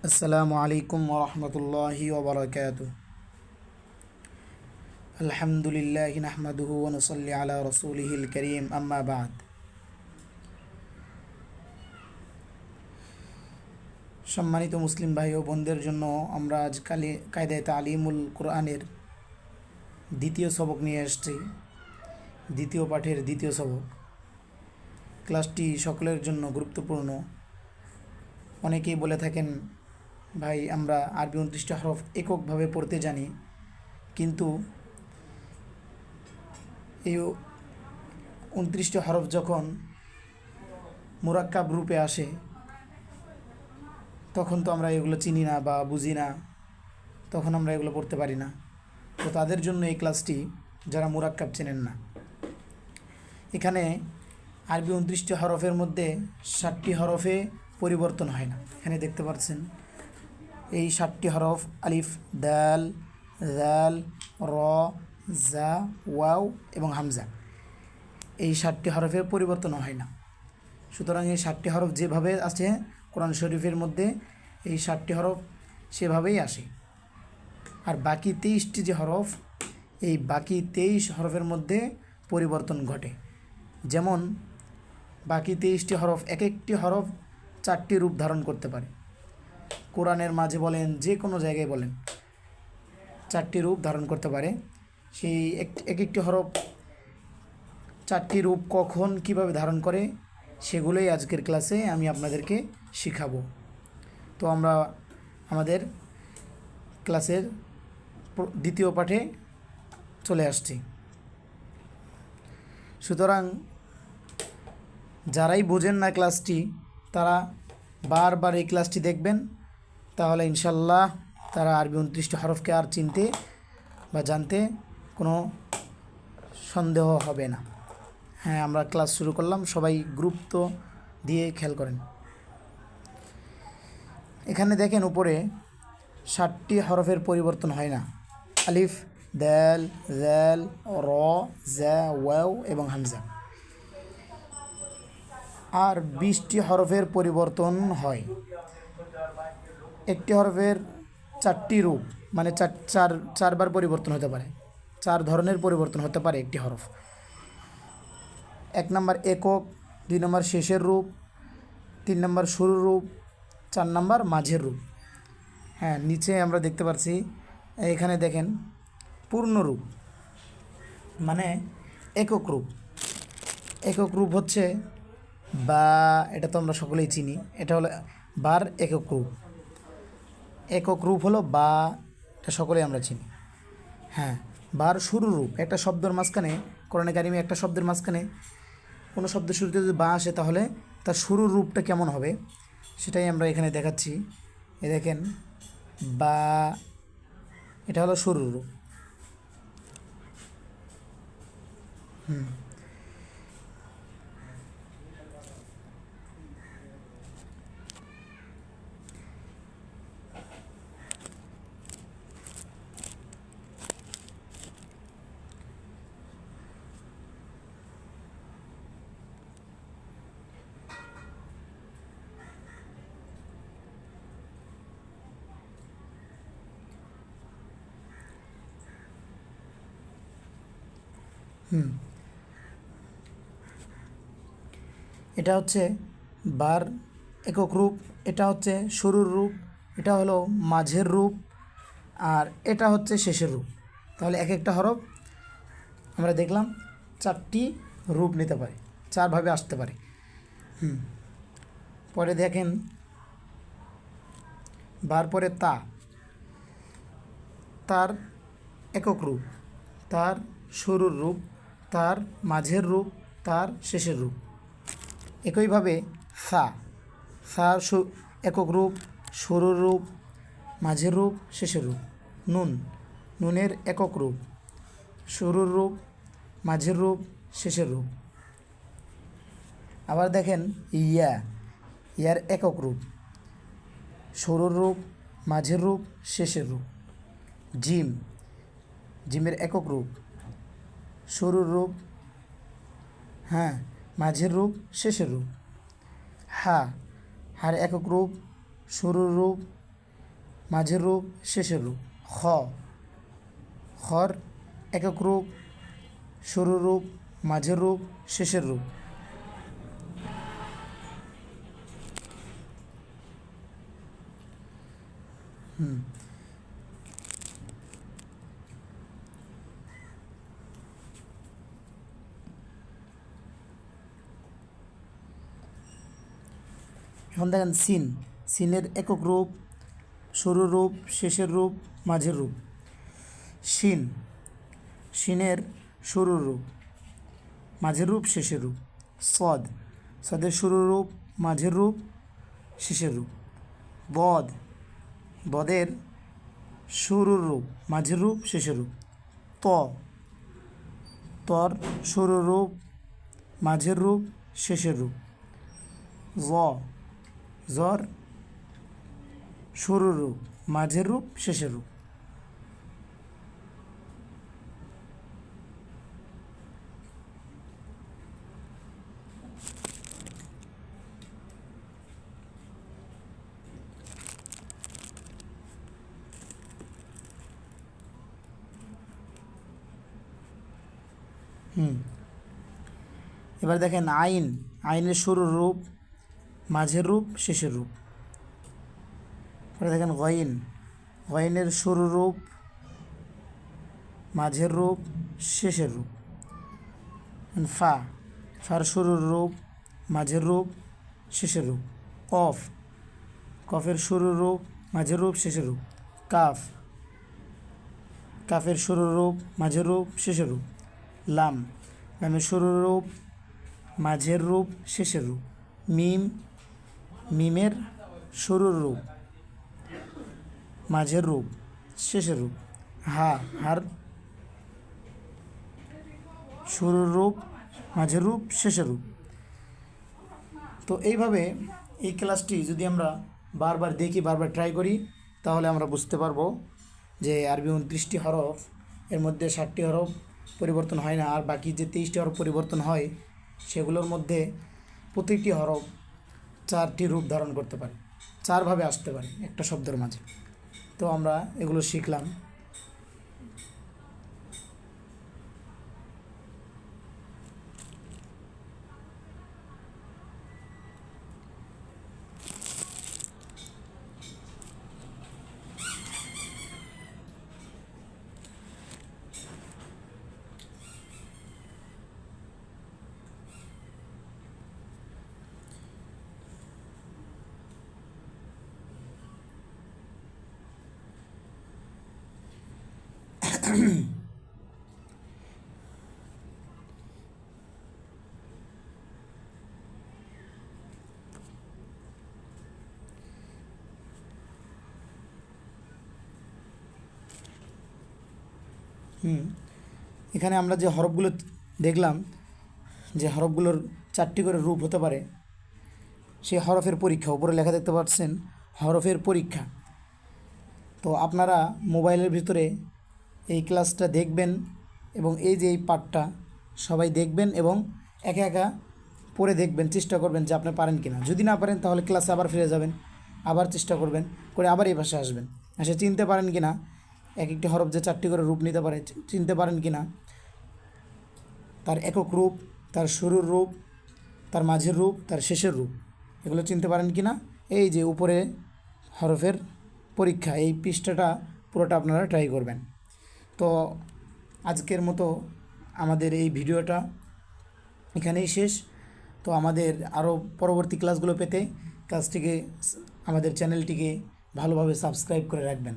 আসসালামু আলাইকুম ওরহমতুল্লাহি ওবরাকাতুহু। আলহামদুলিল্লাহি নাহমাদুহু ওয়া নুসাল্লি আলা রাসূলিহিল কারীম, আম্মা বাদ। সম্মানিত মুসলিম ভাই ও বোনদের জন্য আমরা আজ কায়দায়ে তালিমুল কোরআনের দ্বিতীয় সবক নিয়ে এসেছি। দ্বিতীয় পাঠের দ্বিতীয় সবক। ক্লাসটি সকলের জন্য গুরুত্বপূর্ণ। অনেকেই বলে থাকেন, ভাই আমরা আরবি 29টি হরফ এককভাবে পড়তে জানি, কিন্তু এই 29টি হরফ যখন মুরাক্কাব রূপে আসে তখন তো আমরা এগুলো চিনি না বা বুঝি না, তখন আমরা এগুলো পড়তে পারি না। তো তাদের জন্য এই ক্লাসটি, যারা মুরাক্কাব চেনেন না। এখানে আরবি 29টি হরফের মধ্যে 60টি হরফে পরিবর্তন হয় না। এখানে দেখতে পাচ্ছেন এই 60টি হরফ আলিফ, দাল, জাল, র, জা, ওয়াও এবং হামজা। এই 60টি হরফের পরিবর্তন হয় না। সুতরাং এই 60টি হরফ যেভাবে আছে কোরআন শরীফের মধ্যে, এই 60টি হরফ সেভাবেই আসে। আর বাকি 23টি যে হরফ, এই বাকি 23 হরফের মধ্যে পরিবর্তন ঘটে। যেমন বাকি 23টি হরফ, এক একটি হরফ 4টি রূপ ধারণ করতে পারে। কোরআনের মাঝে বলেন, যে কোনো জায়গায় বলেন, 4টি রূপ ধারণ করতে পারে। সেই এক একটি হরফ 4টি রূপ কখন কিভাবে ধারণ করে, সেগুলোই আজকের ক্লাসে আমি আপনাদেরকে শিখাবো। তো আমরা আমাদের ক্লাসের দ্বিতীয় পাঠে চলে আসছি। সুতরাং যারাই বোঝেন না ক্লাসটি, তারা বারবার এই ক্লাসটি দেখবেন, তাহলে ইনশাল্লাহ তারা আরবি 29টি হরফকে আর চিনতে বা জানতে কোনো সন্দেহ হবে না। হ্যাঁ, আমরা ক্লাস শুরু করলাম, সবাই গুরুত্ব দিয়ে খেয়াল করেন। এখানে দেখেন উপরে 60টি হরফের পরিবর্তন হয় না। আলিফ, দাল, জাল, র, জা, ওয়াও এবং হামজা। আর 20টি হরফের পরিবর্তন হয়। একটি হরফের 4টি রূপ, মানে চারবার পরিবর্তন হতে পারে। 4 ধরনের পরিবর্তন হতে পারে একটি হরফ। 1 নম্বর একক, 2 নম্বর শেষের রূপ, 3 নম্বর শুরুর রূপ, 4 নম্বর মাঝের রূপ। হ্যাঁ, নিচে আমরা দেখতে পাচ্ছি, এখানে দেখেন পূর্ণ রূপ, মানে একক রূপ। একক রূপ হচ্ছে বা, এটা তো আমরা সকলেই চিনি। এটা হলো বার একক রূপ। একক রূপ হলো বা, এটা সকলেই আমরা চিনি। হ্যাঁ, বার শুরুর রূপ। একটা শব্দের মাঝখানে, কোরআনে কারিমে একটা শব্দের মাঝখানে কোনো শব্দের শুরুতে যদি বা আসে, তাহলে তার শুরুর রূপটা কেমন হবে সেটাই আমরা এখানে দেখাচ্ছি। এ দেখেন বা, এটা হলো শুরুর রূপ। এটা হচ্ছে বার একক রূপ, এটা হচ্ছে শুরুর রূপ, এটা হলো মাঝের রূপ, আর এটা হচ্ছে শেষের রূপ। তাহলে এক একটা হরফ আমরা দেখলাম 4টি রূপ নিতে পারে, 4ভাবে আসতে পারে। পরে দেখেন বার পরে তা, তার একক রূপ, তার শুরুর রূপ, তার মাঝের রূপ, তার শেষের রূপ। একইভাবে সা, সার একক রূপ, শুরুর রূপ, মাঝের রূপ, শেষের রূপ। নুন, নুনের একক রূপ, শুরুর রূপ, মাঝের রূপ, শেষের রূপ। আবার দেখেন ইয়া, ইয়ার একক রূপ, শুরুর রূপ, মাঝের রূপ, শেষের রূপ। জিম, জিমের একক রূপ, শুরুর রূপ, হ্যাঁ, মাঝের রূপ, শেষের রূপ। হা, হার একক রূপ, শুরুর রূপ, মাঝের রূপ শেষের রূপ। খ, খর একক রূপ, শুরু রূপ, মাঝের রূপ, শেষের রূপ। এখন দেখেন সিন, সিনের একক রূপ, শুরু রূপ, শেষের রূপ, মাঝের রূপ। শিন, শিনের শুরু রূপ, মাঝের রূপ, শেষের রূপ। সদ, সদের শুরু রূপ, মাঝের রূপ, শেষের রূপ। বদ, বদের শুরুর রূপ, মাঝের রূপ, শেষের রূপ। ত, তর শুরু রূপ, মাঝের রূপ, শেষের রূপ। জ, জর শুরুর রূপ, মাঝের রূপ, শেষের রূপ। এবার দেখেন আইন, আইনের শুরুর রূপ, মাঝের রূপ, শেষের রূপ। এবার দেখেন গইন, গইনের শুরু রূপ, মাঝের রূপ, শেষের রূপ। ফা, ফার শুরুর রূপ, মাঝের রূপ, শেষের রূপ। কফ, কফের শুরুর রূপ, মাঝের রূপ, শেষের রূপ। কাফ, কাফের শুরুর রূপ, মাঝের রূপ, শেষের রূপ। লাম, লামের শুরুর রূপ, মাঝের রূপ, শেষের রূপ। মিম, মিমের শুরুর রূপ, মাঝের রূপ, শেষের রূপ। হা, হার শুরুর রূপ, মাঝের রূপ, শেষের রূপ। তো এইভাবে এই ক্লাসটি যদি আমরা বারবার দেখি, বারবার ট্রাই করি, তাহলে আমরা বুঝতে পারবো যে আরবি 29টি হরফ, এর মধ্যে 60টি হরফ পরিবর্তন হয় না, আর বাকি যে 23টি হরফ পরিবর্তন হয় সেগুলোর মধ্যে প্রতিটি হরফ 4টি রূপ ধারণ করতে পারে, 4ভাবে আসতে পারে একটা শব্দের মাঝে। তো আমরা এগুলো শিখলাম। এখানে আমরা যে হরফগুলো দেখলাম, যে হরফগুলোর 4টি করে রূপ হতে পারে, সেই হরফের পরীক্ষা উপরে লেখা দেখতে পাচ্ছেন, হরফের পরীক্ষা। তো আপনারা মোবাইলের ভিতরে এই ক্লাসটা দেখবেন এবং এই যে এই পার্টটা সবাই দেখবেন এবং একা একা পড়ে দেখবেন, চেষ্টা করবেন যে আপনি পারেন কিনা। যদি না পারেন তাহলে ক্লাসে আবার ফিরে যাবেন, আবার চেষ্টা করবেন, করে আবার এই পাশে আসবেন, এসে চিনতে পারেন কিনা এক একটি হরফ যে 4টি করে রূপ নিতে পারে, চিনতে পারেন কিনা তার একক রূপ, তার শুরুর রূপ, তার মাঝের রূপ, তার শেষের রূপ, এগুলো চিনতে পারেন কিনা। এই যে উপরে হরফের পরীক্ষা, এই পৃষ্ঠাটা পুরোটা আপনারা ট্রাই করবেন। তো আজকের মতো আমাদের এই ভিডিওটা এখানেই শেষ। তো আমাদের আরও পরবর্তী ক্লাসগুলো পেতে আমাদের চ্যানেলটিকে ভালোভাবে সাবস্ক্রাইব করে রাখবেন।